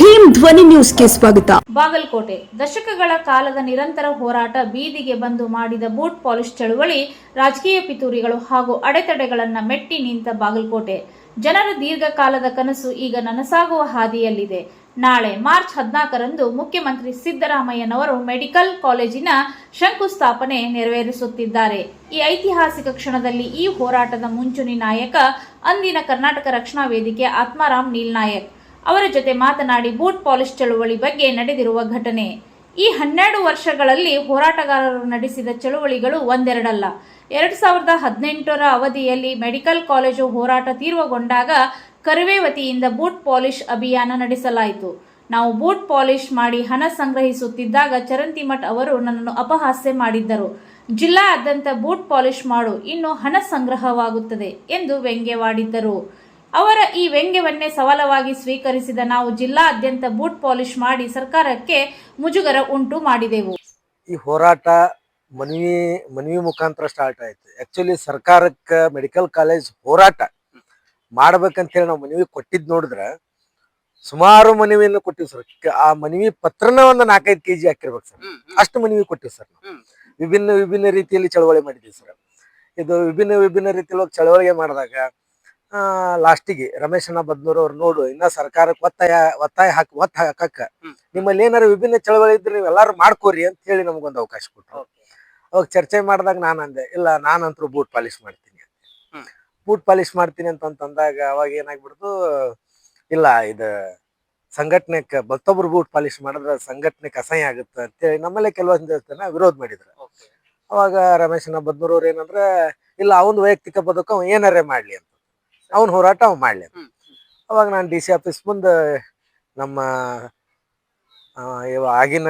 ಭೀಮ್ ಧ್ವನಿ ನ್ಯೂಸ್ಗೆ ಸ್ವಾಗತ. ಬಾಗಲಕೋಟೆ ದಶಕಗಳ ಕಾಲದ ನಿರಂತರ ಹೋರಾಟ ಬೀದಿಗೆ ಬಂದು ಮಾಡಿದ ಬೂಟ್ ಪಾಲಿಶ್ ಚಳುವಳಿ ರಾಜಕೀಯ ಪಿತೂರಿಗಳು ಹಾಗೂ ಅಡೆತಡೆಗಳನ್ನು ಮೆಟ್ಟಿ ನಿಂತ ಬಾಗಲಕೋಟೆ ಜನರ ದೀರ್ಘಕಾಲದ ಕನಸು ಈಗ ನನಸಾಗುವ ಹಾದಿಯಲ್ಲಿದೆ. ನಾಳೆ ಮಾರ್ಚ್ 14ರಂದು ಮುಖ್ಯಮಂತ್ರಿ ಸಿದ್ದರಾಮಯ್ಯನವರು ಮೆಡಿಕಲ್ ಕಾಲೇಜಿನ ಶಂಕುಸ್ಥಾಪನೆ ನೆರವೇರಿಸುತ್ತಿದ್ದಾರೆ. ಈ ಐತಿಹಾಸಿಕ ಕ್ಷಣದಲ್ಲಿ ಈ ಹೋರಾಟದ ಮುಂಚೂಣಿ ನಾಯಕ ಅಂದಿನ ಕರ್ನಾಟಕ ರಕ್ಷಣಾ ವೇದಿಕೆ ಆತ್ಮಾರಾಮ್ ನೀಲ್ನಾಯಕ್ ಅವರ ಜೊತೆ ಮಾತನಾಡಿ ಬೂಟ್ ಪಾಲಿಶ್ ಚಳುವಳಿ ಬಗ್ಗೆ ನಡೆದಿರುವ ಘಟನೆ. ಈ 12 ವರ್ಷಗಳಲ್ಲಿ ಹೋರಾಟಗಾರರು ನಡೆಸಿದ ಚಳುವಳಿಗಳು ಒಂದೆರಡಲ್ಲ. 2018ರ ಅವಧಿಯಲ್ಲಿ ಮೆಡಿಕಲ್ ಕಾಲೇಜು ಹೋರಾಟ ತೀವ್ರಗೊಂಡಾಗ ಕರವೇ ವತಿಯಿಂದ ಬೂಟ್ ಪಾಲಿಶ್ ಅಭಿಯಾನ ನಡೆಸಲಾಯಿತು. ನಾವು ಬೂಟ್ ಪಾಲಿಶ್ ಮಾಡಿ ಹಣ ಸಂಗ್ರಹಿಸುತ್ತಿದ್ದಾಗ ಚರಂತಿಮಠ್ ಅವರು ನನ್ನನ್ನು ಅಪಹಾಸ್ಯ ಮಾಡಿದ್ದರು. ಜಿಲ್ಲಾದ್ಯಂತ ಬೂಟ್ ಪಾಲಿಶ್ ಮಾಡು, ಇನ್ನು ಹಣ ಸಂಗ್ರಹವಾಗುತ್ತದೆ ಎಂದು ವ್ಯಂಗ್ಯವಾಡಿದ್ದರು. ಅವರ ಈ ವ್ಯಂಗ್ಯವನ್ನೇ ಸವಾಲವಾಗಿ ಸ್ವೀಕರಿಸಿದ ನಾವು ಜಿಲ್ಲಾದ್ಯಂತ ಬೂಟ್ ಪಾಲಿಶ್ ಮಾಡಿ ಸರ್ಕಾರಕ್ಕೆ ಮುಜುಗರ ಉಂಟು ಮಾಡಿದೆವು. ಈ ಹೋರಾಟ ಮನವಿ ಮುಖಾಂತರ ಸ್ಟಾರ್ಟ್ ಆಯ್ತು. ಆಕ್ಚುಲಿ ಸರ್ಕಾರಕ್ಕೆ ಮೆಡಿಕಲ್ ಕಾಲೇಜ್ ಹೋರಾಟ ಮಾಡ್ಬೇಕಂತ ಹೇಳಿ ನಾವು ಮನವಿ ಕೊಟ್ಟಿದ್ ನೋಡಿದ್ರ ಸುಮಾರು ಮನವಿಯನ್ನು ಕೊಟ್ಟಿವಿ ಸರ್. ಆ ಮನವಿ ಪತ್ರನ ಒಂದು 4-5 kg ಹಾಕಿರ್ಬೇಕು ಸರ್. ಅಷ್ಟು ಮನವಿ ಕೊಟ್ಟಿವಿ ಸರ್. ವಿಭಿನ್ನ ರೀತಿಯಲ್ಲಿ ಚಳವಳಿ ಮಾಡಿದ್ವಿ ಸರ್. ಇದು ವಿಭಿನ್ನ ರೀತಿಯಲ್ಲಿ ಚಳವಳಿಗೆ ಮಾಡಿದಾಗ ಲಾಸ್ಟಿಗೆ ರಮೇಶಣ್ಣ ಬದ್ನೂರ್ ಅವ್ರು ನೋಡು ಇನ್ನ ಸರ್ಕಾರಕ್ಕೆ ಒತ್ತಾಯ ಹಾಕಕ್ಕ ನಿಮ್ಮಲ್ಲಿ ಏನಾರು ವಿಭಿನ್ನ ಚಳವಳಿ ಇದ್ರೆ ನೀವು ಎಲ್ಲಾರು ಮಾಡ್ಕೋರಿ ಅಂತ ಹೇಳಿ ನಮಗೊಂದು ಅವಕಾಶ ಕೊಟ್ಟರು. ಅವಾಗ ಚರ್ಚೆ ಮಾಡಿದಾಗ ನಾನು ಅಂದೆ, ಇಲ್ಲ ನಾನಂತರೂ ಬೂಟ್ ಪಾಲಿಶ್ ಮಾಡ್ತೀನಿ ಅಂತಂದಾಗ ಅವಾಗ ಏನಾಗ್ಬಿಡ್ತು, ಇಲ್ಲ ಇದು ಸಂಘಟನೆಗೆ ಮತ್ತೊಬ್ರು ಬೂಟ್ ಪಾಲಿಶ್ ಮಾಡಿದ್ರೆ ಸಂಘಟನೆಗೆ ಅಸಹ್ಯ ಆಗುತ್ತೆ ಅಂತೇಳಿ ನಮ್ಮಲ್ಲೇ ಕೆಲವೊಂದು ಜನ ವಿರೋಧ ಮಾಡಿದ್ರು. ಅವಾಗ ರಮೇಶಣ್ಣ ಬದ್ನೂರ್ ಅವ್ರು ಏನಂದ್ರೆ, ಇಲ್ಲ ಅವನ್ ವೈಯಕ್ತಿಕ ಬದುಕು ಅವ ಏನಾರೇ ಮಾಡ್ಲಿ ಅಂತ, ಅವನ್ ಹೋರಾಟ ಅವ್ ಮಾಡ್ಲಿ. ಅವಾಗ ನಾನು DC ಆಫೀಸ್ ಮುಂದೆ ನಮ್ಮ ಆಗಿನ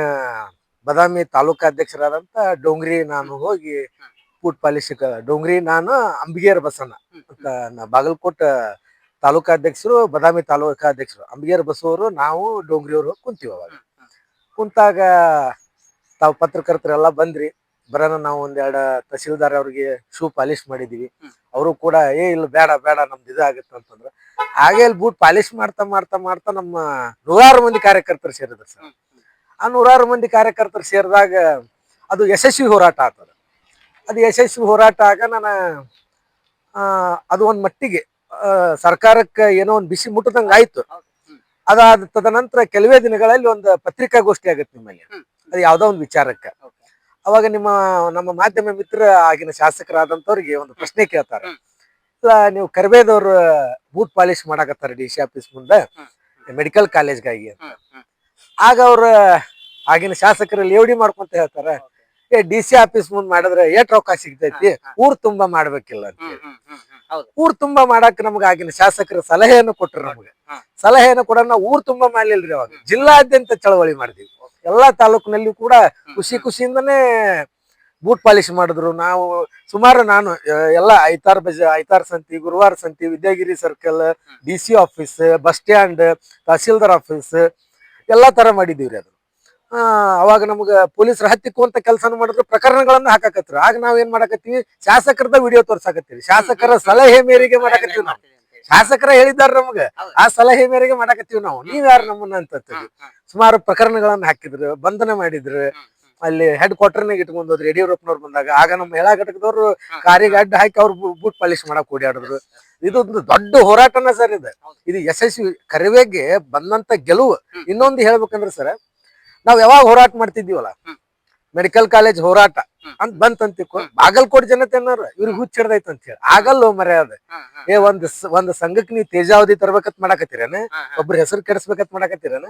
ಬದಾಮಿ ತಾಲೂಕಾ ಅಧ್ಯಕ್ಷರಾದಂತ ಡೋಂಗ್ರಿ ನಾನು ಹೋಗಿ ಬೂಟ್ ಪಾಲಿಶ್ ಡೋಂಗ್ರಿ ನಾನು ಅಂಬಿಗೇರ್ ಬಸಣ್ಣ ಅಂತ ಬಾಗಲಕೋಟ್ ತಾಲೂಕಾ ಅಧ್ಯಕ್ಷರು, ಬದಾಮಿ ತಾಲೂಕಾ ಅಧ್ಯಕ್ಷರು ಅಂಬಿಗೇರ್ ಬಸವರು, ನಾವು ಡೋಂಗ್ರಿ ಅವ್ರು ಕುಂತೀವಿ. ಅವಾಗ ಕುಂತಾಗ ತಾವು ಪತ್ರಕರ್ತರೆಲ್ಲ ಬಂದ್ರಿ. ಬರೋಣ ನಾವು ಒಂದೆರಡು ತಹಸೀಲ್ದಾರ್ ಅವ್ರಿಗೆ ಶೂ ಪಾಲಿಶ್ ಮಾಡಿದೀವಿ. ಅವರು ಕೂಡ ಇಲ್ಲ ಬೇಡ ನಮ್ದು ಇದಾಗತ್ತೆ ಅಂತಂದ್ರ. ಹಾಗೆ ಇಲ್ಲಿ ಬೂಟ್ ಪಾಲಿಶ್ ಮಾಡ್ತಾ ನಮ್ಮ 100 ಮಂದಿ ಕಾರ್ಯಕರ್ತರು ಸೇರಿದ್ರು ಸರ್. ಆ 100 ಮಂದಿ ಕಾರ್ಯಕರ್ತರು ಸೇರಿದಾಗ ಅದು ಯಶಸ್ವಿ ಹೋರಾಟ ಆಗ್ತದ. ಅದು ಯಶಸ್ವಿ ಹೋರಾಟ ಆಗ ನಾನು ಅದು ಒಂದ್ ಮಟ್ಟಿಗೆ ಸರ್ಕಾರಕ್ಕೆ ಏನೋ ಒಂದು ಬಿಸಿ ಮುಟ್ಟದಂಗ ಆಯ್ತು. ಅದಾದ ತದನಂತರ ಕೆಲವೇ ದಿನಗಳಲ್ಲಿ ಒಂದು ಪತ್ರಿಕಾಗೋಷ್ಠಿ ಆಗತ್ತೆ ನಿಮ್ಮಲ್ಲಿ, ಅದು ಯಾವ್ದೋ ಒಂದು ವಿಚಾರಕ್ಕೆ. ಅವಾಗ ನಮ್ಮ ಮಾಧ್ಯಮ ಮಿತ್ರ ಆಗಿನ ಶಾಸಕರಾದಂತವ್ರಿಗೆ ಒಂದು ಪ್ರಶ್ನೆ ಕೇಳ್ತಾರೆ, ಇಲ್ಲ ನೀವು ಕರ್ಬೇದವ್ರು ಬೂಟ್ ಪಾಲಿಶ್ ಮಾಡಾಕತ್ತಾರೆ DC ಆಫೀಸ್ ಮುಂದೆ ಮೆಡಿಕಲ್ ಕಾಲೇಜ್ಗಾಗಿ ಅಂತ. ಆಗ ಅವ್ರ ಆಗಿನ ಶಾಸಕರು ಲೇವಡಿ ಮಾಡ್ಕೊಂತ ಹೇಳ್ತಾರೆ, DC ಆಫೀಸ್ ಮುಂದ್ ಮಾಡಿದ್ರೆ ಏಟ್ ರೊಕ್ಕ ಸಿಗ್ತೈತಿ, ಊರ್ ತುಂಬಾ ಮಾಡ್ಬೇಕಿಲ್ಲ ಅಂತ ಹೇಳಿ. ಊರ್ ತುಂಬಾ ಮಾಡಾಕ ನಮ್ಗ ಆಗಿನ ಶಾಸಕರು ಸಲಹೆಯನ್ನು ಕೊಟ್ರು. ನಮ್ಗೆ ಸಲಹೆಯನ್ನು ಕೊಡ ನಾವು ಊರ್ ತುಂಬಾ ಮಾಡ್ಲಿಲ್ರಿ. ಅವಾಗ ಜಿಲ್ಲಾದ್ಯಂತ ಚಳವಳಿ ಮಾಡಿದ್ವಿ. ಎಲ್ಲಾ ತಾಲೂಕಿನಲ್ಲಿ ಕೂಡ ಖುಷಿಯಿಂದನೇ ಬೂಟ್ ಪಾಲಿಶ್ ಮಾಡಿದ್ರು. ನಾವು ಸುಮಾರು ನಾನು ಎಲ್ಲ ಐತಾರ್ ಸಂತಿ, ಗುರುವಾರ ಸಂತಿ, Vidyagiri circle, DC office, bus stand, tahsildar office ಎಲ್ಲಾ ತರ ಮಾಡಿದೀವ್ರಿ. ಅದು ಅವಾಗ ನಮ್ಗ ಪೊಲೀಸರು ಹತ್ತಿಕ್ಕುವಂತ ಕೆಲಸನ ಮಾಡಿದ್ರು, ಪ್ರಕರಣಗಳನ್ನ ಹಾಕಾಕತ್ರು. ಆಗ ನಾವ್ ಏನ್ ಮಾಡಾಕತ್ತೀವಿ, ಶಾಸಕರದ ವಿಡಿಯೋ ತೋರ್ಸಾಕತ್ತೀವಿ. ಶಾಸಕರ ಸಲಹೆ ಮೇರೆಗೆ ಮಾಡಾಕತ್ತೀವಿ ನಾವು. ಶಾಸಕರ ಹೇಳಿದಾರ ನಮ್ಗ, ಆ ಸಲಹೆ ಮೇರೆಗೆ ಮಾಡಾಕತ್ತೀವಿ ನಾವು. ನೀವ್ ಯಾರು ನಮ್ಮನ್ನ ಅಂತ ಸುಮಾರು ಪ್ರಕರಣಗಳನ್ನ ಹಾಕಿದ್ರು, ಬಂಧನ ಮಾಡಿದ್ರು. ಅಲ್ಲಿ ಹೆಡ್ ಕ್ವಾರ್ಟರ್ನಾಗ ಇಟ್ಕೊಂಡ್ ಹೋದ್ರು ಯಡಿಯೂರಪ್ಪನವ್ರು ಬಂದಾಗ. ಆಗ ನಮ್ಮ ಮಹಿಳಾ ಘಟಕದವ್ರು ಕಾರಿಗೆ ಅಡ್ಡ ಹಾಕಿ ಅವ್ರು ಬೂಟ್ ಪಾಲಿಶ್ ಮಾಡಕ್ ಓಡಾಡಿದ್ರು. ಇದೊಂದು ದೊಡ್ಡ ಹೋರಾಟನ ಸರ್. ಇದು ಯಶಸ್ವಿ ಕರಿವೆಗೆ ಬಂದಂತ ಗೆಲುವು. ಇನ್ನೊಂದು ಹೇಳ್ಬೇಕಂದ್ರೆ ಸರ್, ನಾವ್ ಯಾವಾಗ ಹೋರಾಟ ಮಾಡ್ತಿದ್ದೀವಲ್ಲ, ಮೆಡಿಕಲ್ ಕಾಲೇಜ್ ಹೋರಾಟ ಅಂತ ಬಂತಂತಿಕೊ, ಬಾಗಲಕೋಟೆ ಜನತೆ ಅನ್ನೋರು ಇವ್ರಿಗೆ ಹುಚ್ಚಿಡ್ದೈತೆ ಅಂತ ಹೇಳಿ ಆಗಲ್ಲ ಮರ್ಯ. ಅದ ಒಂದ್ ಸಂಘಕ್ಕೆ ನೀವು ತೇಜಾವಧಿ ತರ್ಬೇಕತ್ ಮಾಡಾಕತ್ತೀರೇನ, ಒಬ್ರ ಹೆಸರು ಕೆಡಿಸ್ಬೇಕತ್ ಮಾಡಾಕತ್ತೀರೇನ.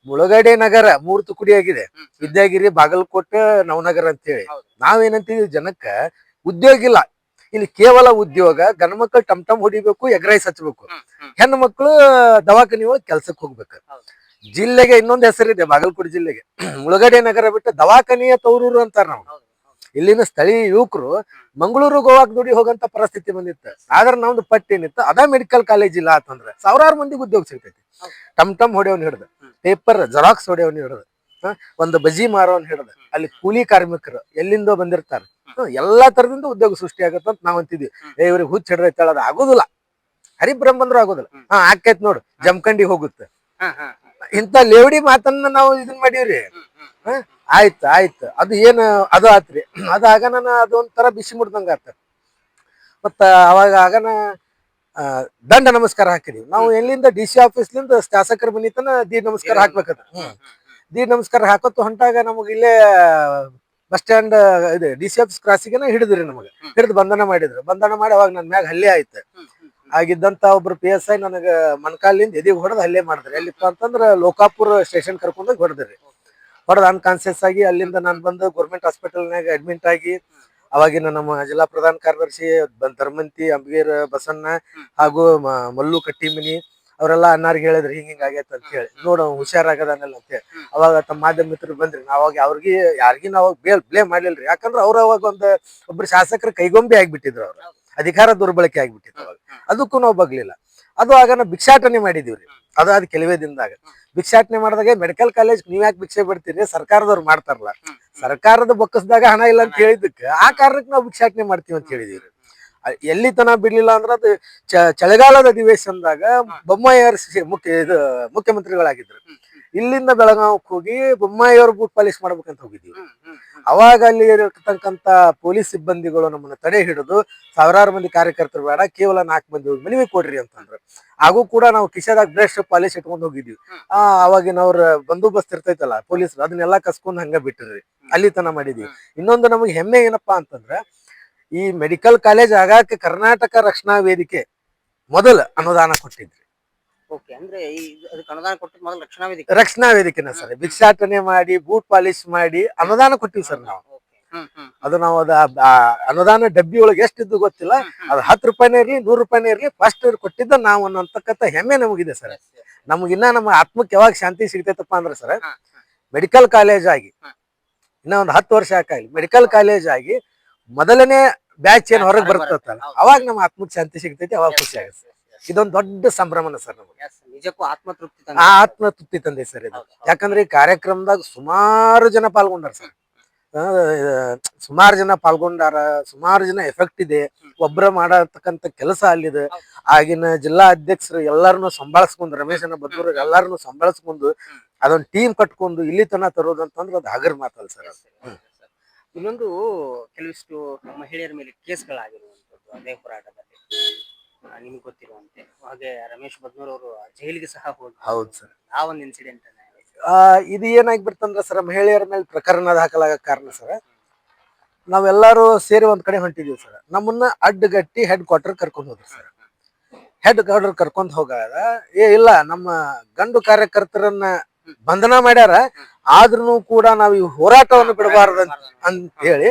ಮುಳುಗಡೆ ನಗರ 3 ತುಕಡಿ ಆಗಿದೆ, ವಿದ್ಯಾಗಿರಿ, ಬಾಗಲಕೋಟೆ, ನವನಗರ ಅಂತ ಹೇಳಿ. ನಾವೇನಂತೀವಿ, ಜನಕ್ಕ ಉದ್ಯೋಗ ಇಲ್ಲ ಇಲ್ಲಿ. ಕೇವಲ ಉದ್ಯೋಗ, ಗಂಡ ಮಕ್ಕಳು ಟಮ್ ಹೊಡಿಬೇಕು, ಎಗ್ ರೈಸ್ ಹಚ್ಬೇಕು, ಹೆಣ್ಣು ಮಕ್ಕಳು ದವಾಖಾನೆ ಒಳಗೆ ಕೆಲ್ಸಕ್ಕೆ ಹೋಗ್ಬೇಕು. ಜಿಲ್ಲೆಗೆ ಇನ್ನೊಂದು ಹೆಸರಿದೆ ಬಾಗಲಕೋಟೆ ಜಿಲ್ಲೆಗೆ, ಮುಳುಗಡೆ ನಗರ ಬಿಟ್ಟು ದವಾಖಾನೆಯ ತವರೂರು ಅಂತಾರ ನಾವು. ಇಲ್ಲಿನ ಸ್ಥಳೀಯ ಯುವಕರು ಮಂಗಳೂರು, ಗೋವಾಕ್ ದುಡಿ ಹೋಗಂತ ಪರಿಸ್ಥಿತಿ ಬಂದಿತ್ತು. ಆದ್ರೆ ನಮ್ದು ಪಟ್ಟಿ ಏನಿತ್ತು, ಅದ ಮೆಡಿಕಲ್ ಕಾಲೇಜ್ ಇಲ್ಲ ಅಂತಂದ್ರೆ 1000 ಮಂದಿಗೆ ಉದ್ಯೋಗ ಸಿಗ್ತೈತಿ. ಟಮ್ ಹೊಡೆಯವನ್ ಹಿಡ್ದು, ಪೇಪರ್ ಜೆರಾಕ್ಸ್ ಹೊಡೆಯವನ್ ಹಿಡ್ದು, ಒಂದು ಬಜಿ ಮಾರೋನ್ ಹಿಡ್ದು, ಅಲ್ಲಿ ಕೂಲಿ ಕಾರ್ಮಿಕರು ಎಲ್ಲಿಂದೋ ಬಂದಿರ್ತಾರೆ, ಎಲ್ಲಾ ತರದಿಂದ ಉದ್ಯೋಗ ಸೃಷ್ಟಿ ಆಗತ್ತ ಅಂತ ನಾವ್ ಅಂತಿದ್ವಿ. ಇವ್ರಿಗೆ ಹುಚ್ಚ ಹಿಡ್ದೈತೆ, ಅದು ಆಗೋದಿಲ್ಲ. ಹರಿಬ್ರಹ್ಮಂದ್ರು ಆಗೋದಿಲ್ಲ. ಆಕೈತ್ ನೋಡು, ಜಮಖಂಡಿ ಹೋಗುತ್ತೆ, ಇಂತ ಲೇವಡಿ ಮಾತನ್ನ ನಾವು ಇದನ್ ಮಾಡೀವ್ರಿ. ಹ? ಆಯ್ತು ಅದು ಏನು ಅದು ಆತ್ರಿ. ಅದಾಗ ನಾನು ಅದೊಂಥರ ಬಿಸಿ ಮುಡ್ದಂಗ ಆತ. ಮತ್ತ ಅವಾಗ ಆಗನ ದಂಡ ನಮಸ್ಕಾರ ಹಾಕಿದೀವಿ ನಾವು. ಎಲ್ಲಿಂದ DC ಆಫೀಸ್ಲಿಂದ ಶಾಸಕರ ಮನಿ ತನ ದೀಡ್ ನಮಸ್ಕಾರ ಹಾಕ್ಬೇಕದ. ದೀಡ್ ನಮಸ್ಕಾರ ಹಾಕೋತ ಹೊಂಟಾಗ ನಮಗ್ ಇಲ್ಲೇ ಬಸ್ ಸ್ಟ್ಯಾಂಡ್ ಇದೆ DC ಆಫೀಸ್ ಕ್ರಾಸಿಗೆನ ಹಿಡಿದ್ರಿ. ನಮಗೆ ಹಿಡಿದು ಬಂಧನ ಮಾಡಿದ್ರು. ಬಂಧನ ಮಾಡಿ ಅವಾಗ ನನ್ ಮ್ಯಾಗ ಹಲ್ಲೆ ಆಯ್ತು. ಆಗಿದ್ದಂತ ಒಬ್ರು PSI ನನಗ ಮನ್ಕಾಲಿಂದ ಎದಿಗ್ ಹೊಡೆದ್ ಹಲ್ಲೆ ಮಾಡಿದ್ರಿ. ಎಲ್ಲಿಪ್ಪ ಅಂತಂದ್ರ ಲೋಕಾಪುರ ಸ್ಟೇಷನ್ ಕರ್ಕೊಂಡೋಗಿ ಹೊಡೆದ್ರಿ. ಹೊಡೆದ್ ಅನ್ಕಾನ್ಸಿಯಸ್ ಆಗಿ ಅಲ್ಲಿಂದ ನಾನು ಬಂದು ಗೌರ್ಮೆಂಟ್ ಹಾಸ್ಪಿಟಲ್ನಾಗ ಅಡ್ಮಿಟ್ ಆಗಿ ಅವಾಗಿನ ನಮ್ಮ ಜಿಲ್ಲಾ ಪ್ರಧಾನ ಕಾರ್ಯದರ್ಶಿ ಧರ್ಮಂತಿ ಅಂಬಗೇರ್ ಬಸಣ್ಣ ಹಾಗೂ ಮಲ್ಲು ಕಟ್ಟಿಮನಿ ಅವರೆಲ್ಲ ಅನ್ನಾರಿಗೆ ಹೇಳಿದ್ರಿ ಹಿಂಗ ಆಗೈತೆ ಅಂತ ಹೇಳಿ. ನೋಡು ಹುಷಾರಾಗದಾನಲ್ಲ ಅಂತ ಹೇಳಿ. ಅವಾಗ ತಮ್ಮ ಮಾಧ್ಯಮ ಮಿತ್ರರು ಬಂದ್ರಿ. ಅವಾಗ ಅವ್ರಿಗೆ ಯಾರಿಗಿ ನಾವು ಬ್ಲೇಮ್ ಮಾಡ್ಲಿಲ್ರಿ. ಯಾಕಂದ್ರೆ ಅವ್ರ ಅವಾಗ ಒಬ್ರು ಶಾಸಕರ ಕೈಗೊಂಬೆ ಆಗ್ಬಿಟ್ಟಿದ್ರು. ಅವ್ರು ಅಧಿಕಾರ ದುರ್ಬಳಕೆ ಆಗ್ಬಿಟ್ಟಿತ್ತು. ಅವಾಗ ಅದಕ್ಕೂ ನಾವು ಬಗ್ಲಿಲ್ಲ. ಅದು ಆಗ ನಾವು ಭಿಕ್ಷಾಟನೆ ಮಾಡಿದೀವ್ರಿ. ಅದು ಕೆಲವೇ ದಿನದಾಗ ಭಿಕ್ಷಾಟನೆ ಮಾಡಿದಾಗ ಮೆಡಿಕಲ್ ಕಾಲೇಜ್ ನೀವ್ ಯಾಕೆ ಭಿಕ್ಷೆ ಬಿಡ್ತೀರಿ, ಸರ್ಕಾರದವ್ರು ಮಾಡ್ತಾರಲ್ಲ, ಸರ್ಕಾರದ ಬೊಕ್ಕಸದಾಗ ಹಣ ಇಲ್ಲ ಅಂತ ಹೇಳಿದಕ್ಕೆ ಆ ಕಾರಣಕ್ಕೆ ನಾವು ಭಿಕ್ಷಾಟನೆ ಮಾಡ್ತೀವಿ ಅಂತ ಹೇಳಿದೀವಿ. ಎಲ್ಲಿ ತನ ಬಿಡ್ಲಿಲ್ಲ ಅಂದ್ರ ಅದು ಚಳಿಗಾಲದ ಅಧಿವೇಶನದಾಗ ಬೊಮ್ಮಾಯಿಯವರು ಮುಖ್ಯಮಂತ್ರಿಗಳಾಗಿದ್ರು. ಇಲ್ಲಿಂದ ಬೆಳಗಾವಕ್ಕೆ ಹೋಗಿ ಬೊಮ್ಮಾಯಿಯವ್ರ ಬೂಟ್ ಪಾಲಿಶ್ ಮಾಡ್ಬೇಕಂತ ಹೋಗಿದ್ದೀವಿ. ಅವಾಗ ಅಲ್ಲಿ ಇರತಕ್ಕಂತ ಪೊಲೀಸ್ ಸಿಬ್ಬಂದಿಗಳು ನಮ್ಮನ್ನ ತಡೆ ಹಿಡಿದು ಸಾವಿರಾರು ಮಂದಿ ಕಾರ್ಯಕರ್ತರು ಬೇಡ, ಕೇವಲ 4 ಮಂದಿ ಹೋಗಿ ಮನವಿ ಕೊಡ್ರಿ ಅಂತಂದ್ರು. ಹಾಗೂ ಕೂಡ ನಾವು ಕಿಶೆದಾಗ ಬ್ರಷ್ ಪಾಲಿಶ್ ಇಟ್ಕೊಂಡು ಹೋಗಿದ್ವಿ. ಅವಾಗಿನವ್ರ ಬಂದೋಬಸ್ತ್ ಇರ್ತೈತಲ್ಲ ಪೊಲೀಸ್, ಅದನ್ನೆಲ್ಲಾ ಕಸ್ಕೊಂಡ್ ಹಂಗ ಬಿಟ್ಟಿರ್ರಿ. ಅಲ್ಲಿ ತನ ಮಾಡಿದೀವಿ. ಇನ್ನೊಂದು ನಮಗೆ ಹೆಮ್ಮೆ ಏನಪ್ಪಾ ಅಂತಂದ್ರ ಈ ಮೆಡಿಕಲ್ ಕಾಲೇಜ್ ಆಗಾಕ ಕರ್ನಾಟಕ ರಕ್ಷಣಾ ವೇದಿಕೆ ಮೊದಲ ಅನುದಾನ ಕೊಟ್ಟಿದ್ರಿ. ರಕ್ಷಣಾ ವೇದಿಕೆನ ಸರ್ ಭಿಕ್ಷಾಟನೆ ಮಾಡಿ ಬೂಟ್ ಪಾಲಿಶ್ ಮಾಡಿ ಅನುದಾನ ಕೊಟ್ಟಿವಿ ಸರ್ ನಾವು. ಅದು ನಾವು ಅನುದಾನ ಡಬ್ಬಿ ಒಳಗೆ ಎಷ್ಟಿದ್ದು ಗೊತ್ತಿಲ್ಲ. ಅದು 10 ರೂಪಾಯಿನೇ ಇರ್ಲಿ 100 ರೂಪಾಯಿನೇ ಇರ್ಲಿ ಫಸ್ಟ್ ಕೊಟ್ಟಿದ್ದ ನಾವು ಅನ್ನೋಂತಕ್ಕಂಥ ಹೆಮ್ಮೆ ನಮಗಿದೆ ಸರ್. ನಮಗಿನ್ನ ನಮ್ಮ ಆತ್ಮಕ್ಕೆ ಯಾವಾಗ ಶಾಂತಿ ಸಿಗ್ತೈತಪ್ಪ ಅಂದ್ರೆ ಸರ್, ಮೆಡಿಕಲ್ ಕಾಲೇಜ್ ಆಗಿ ಇನ್ನ ಒಂದು 10 ವರ್ಷ ಯಾಕಾಗ್ಲಿ ಮೆಡಿಕಲ್ ಕಾಲೇಜ್ ಆಗಿ ಮೊದಲನೇ ಬ್ಯಾಚ್ ಏನ್ ಹೊರಗೆ ಬರ್ತತ್ತಲ್ಲ ಅವಾಗ ನಮ್ಮ ಆತ್ಮಕ್ಕೆ ಶಾಂತಿ ಸಿಗ್ತೈತಿ. ಅವಾಗ ಖುಷಿ ಆಗುತ್ತೆ. ಇದೊಂದು ದೊಡ್ಡ ಸಂಭ್ರಮನ ಸರ್ ನಮಗೆ. ನಿಜಕ್ಕೂ ಆತ್ಮತೃಪ್ತಿ ತಂದೆ ಸರ್ ಇದು. ಯಾಕಂದ್ರೆ ಈ ಕಾರ್ಯಕ್ರಮದಾಗ ಸುಮಾರು ಜನ ಪಾಲ್ಗೊಂಡಾರ ಸರ್. ಸುಮಾರು ಜನ ಪಾಲ್ಗೊಂಡಾರ, ಸುಮಾರು ಜನ ಎಫೆಕ್ಟ್ ಇದೆ. ಒಬ್ರ ಮಾಡತಕ್ಕಂತ ಕೆಲಸ ಅಲ್ಲಿದೆ. ಆಗಿನ ಜಿಲ್ಲಾ ಅಧ್ಯಕ್ಷರು ಎಲ್ಲಾರನ್ನು ಸಂಭಾಳಿಸ್ಕೊಂಡು, ರಮೇಶನ ಬದ್ದೂರ್ ಎಲ್ಲಾರನ್ನು ಸಂಭಾಳಿಸ್ಕೊಂಡು ಅದೊಂದು ಟೀಮ್ ಕಟ್ಕೊಂಡು ಇಲ್ಲಿ ತನ ತರೋದಂತಂದ್ರೆ ಅದು ಹಗರ್ ಮಾತಲ್ಲ ಸರ್. ಇನ್ನೊಂದು ಕೆಲವಿಷ್ಟು ಮಹಿಳೆಯರ ಮೇಲೆ ಕೇಸ್ಗಳಾಗಿರುವಂತದ್ದು ಅದೇ ಹೋರಾಟದಲ್ಲಿ ನಿಮ್ಗೆ ಗೊತ್ತಿರುವಂತೆ. ಹಾಗೆ ರಮೇಶ್ ಬದ್ನೂರ್ ಅವರು ಜೈಲಿಗೆ ಸಹ ಹೋಗಿ. ಹೌದು ಸರ್. ಆ ಒಂದು ಇನ್ಸಿಡೆಂಟ್ ಇದು ಏನಾಗ್ಬಿಡ್ತಂದ್ರ ಸರ್, ಮಹಿಳೆಯರ ಮೇಲೆ ಪ್ರಕರಣ ದಾಖಲಾಗ ಕಾರಣ ಸರ್, ನಾವೆಲ್ಲರೂ ಸೇರಿ ಒಂದ್ ಕಡೆ ಹೊಂಟಿದೀವಿ ಸರ್. ನಮ್ಮನ್ನ ಅಡ್ಡಗಟ್ಟಿ ಹೆಡ್ ಕ್ವಾರ್ಟರ್ ಕರ್ಕೊಂಡ್ ಹೋದ್ರಿ ಸರ್. ಹೆಡ್ ಕ್ವಾರ್ಟರ್ ಕರ್ಕೊಂಡ್ ಹೋಗಾಗ ಇಲ್ಲ ನಮ್ಮ ಗಂಡು ಕಾರ್ಯಕರ್ತರನ್ನ ಬಂಧನ ಮಾಡ್ಯಾರ, ಆದ್ರೂ ಕೂಡ ನಾವು ಈ ಹೋರಾಟವನ್ನು ಬಿಡಬಾರ್ದು ಅಂತ ಹೇಳಿ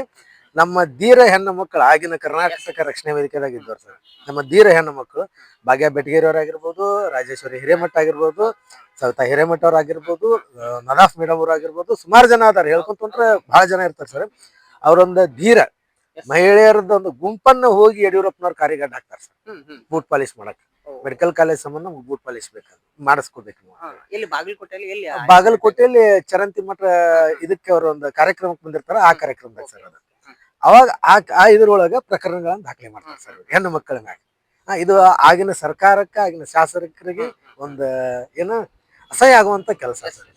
ನಮ್ಮ ಧೀರ ಹೆಣ್ಣು ಮಕ್ಕಳು ಆಗಿನ ಕರ್ನಾಟಕ ರಕ್ಷಣಾ ವೇದಿಕೆದಾಗ ಇದ್ದವ್ರು ಸರ್. ನಮ್ಮ ಧೀರ ಹೆಣ್ಣು ಮಕ್ಕಳು ಭಾಗ್ಯ ಬೆಟಗೇರಿ ಅವರಾಗಿರ್ಬೋದು, ರಾಜೇಶ್ವರಿ ಹಿರೇಮಠ ಆಗಿರ್ಬೋದು, ಸವಿತಾ ಹಿರೇಮಠ ಅವ್ರ ಆಗಿರ್ಬೋದು, ನದಾಫ್ ಮೇಡಮ್ ಅವ್ರ ಆಗಿರ್ಬೋದು, ಸುಮಾರು ಜನ ಅದಾರ. ಹೇಳ್ಕೊಂತಂದ್ರೆ ಬಹಳ ಜನ ಇರ್ತಾರೆ ಸರ್. ಅವರೊಂದು ಧೀರ ಮಹಿಳೆಯರದ ಒಂದು ಗುಂಪನ್ನ ಹೋಗಿ ಯಡಿಯೂರಪ್ಪನವ್ರ ಕಾರಿಗಡ್ಡ ಹಾಕ್ತಾರೆ ಸರ್ ಬೂಟ್ ಪಾಲಿಶ್ ಮಾಡಕ್. ಮೆಡಿಕಲ್ ಕಾಲೇಜ್ ಸಂಬಂಧ ಬೂಟ್ ಪಾಲಿಶ್ ಬೇಕು, ಮಾಡಿಸ್ಕೋಬೇಕು. ಬಾಗಲಕೋಟೆಯಲ್ಲಿ ಚರಂತಿ ಮಠ ಇದಕ್ಕೆ ಅವ್ರ ಒಂದು ಕಾರ್ಯಕ್ರಮಕ್ಕೆ ಬಂದಿರ್ತಾರ. ಆ ಕಾರ್ಯಕ್ರಮದಾಗ ಸರ್ ಅದು ಅವಾಗ ಆ ಇದ್ರೊಳಗ ಪ್ರಕರಣಗಳನ್ನ ದಾಖಲೆ ಮಾಡ್ತಾರೆ ಸರ್ ಹೆಣ್ಣು ಮಕ್ಕಳ ಮ್ಯಾಗ. ಇದು ಆಗಿನ ಸರ್ಕಾರಕ್ಕೆ ಆಗಿನ ಶಾಸಕರಿಗೆ ಒಂದು ಏನು ಅಸಹ್ಯ ಆಗುವಂತ ಕೆಲಸ ಸರ್.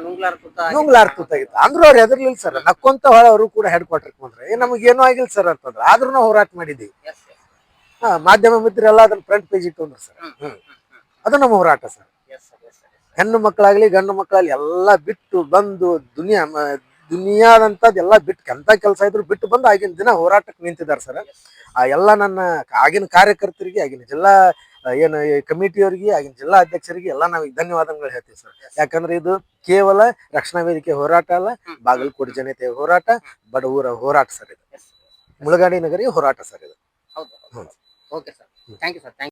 ನುಂಗ್ಲಾರ್ತಾಗಿತ್ತು ಅಂದ್ರೂ ಅವ್ರು ಹೆದರ್ಲಿಲ್ಲ ಸರ್. ನಕ್ಕೊಂತ ಹೊಳ ಅವರು ಕೂಡ ಹೆಡ್ ಕ್ವಾರ್ಟರ್ ಬಂದ್ರೆ ನಮಗ್ ಏನೂ ಆಗಿಲ್ಲ ಸರ್ ಅಂತಂದ್ರೆ. ಆದ್ರೂ ನಾವು ಹೋರಾಟ ಮಾಡಿದೀವಿ. ಮಾಧ್ಯಮ ಮಿತ್ರರೆಲ್ಲ ಅದನ್ನ ಫ್ರಂಟ್ ಪೇಜ್ ಇಟ್ಟಂದ್ರು ಸರ್. ಅದು ನಮ್ಮ ಹೋರಾಟ ಸರ್. ಹೆಣ್ಣು ಮಕ್ಕಳಾಗ್ಲಿ ಗಂಡು ಮಕ್ಕಳಾಗ್ಲಿ ಎಲ್ಲಾ ಬಿಟ್ಟು ಬಂದು ದುನಿಯಾದಂತದ್ ಎಲ್ಲಾ ಬಿಟ್ಟು ಎಂತ ಕೆಲಸ ಇದ್ರು ಬಿಟ್ಟು ಬಂದು ಆಗಿನ ದಿನ ಹೋರಾಟಕ್ಕೆ ನಿಂತಿದ್ದಾರೆ ಸರ್. ಎಲ್ಲ ನನ್ನ ಆಗಿನ ಕಾರ್ಯಕರ್ತರಿಗೆ, ಆಗಿನ ಜಿಲ್ಲಾ ಏನು ಕಮಿಟಿಯವರಿಗೆ, ಆಗಿನ ಜಿಲ್ಲಾ ಅಧ್ಯಕ್ಷರಿಗೆ ಎಲ್ಲ ನಾವೀಗ ಧನ್ಯವಾದಗಳು ಹೇಳ್ತೀವಿ ಸರ್. ಯಾಕಂದ್ರೆ ಇದು ಕೇವಲ ರಕ್ಷಣಾ ವೇದಿಕೆ ಹೋರಾಟ ಅಲ್ಲ, ಬಾಗಲಕೋಟೆ ಜನತೆಯ ಹೋರಾಟ, ಬಡವರ ಹೋರಾಟ ಸರ್ ಇದು. ಮುಳಗಾಡಿ ನಗರಿ ಹೋರಾಟ ಸರ್ ಇದು. Okay sir, thank you sir.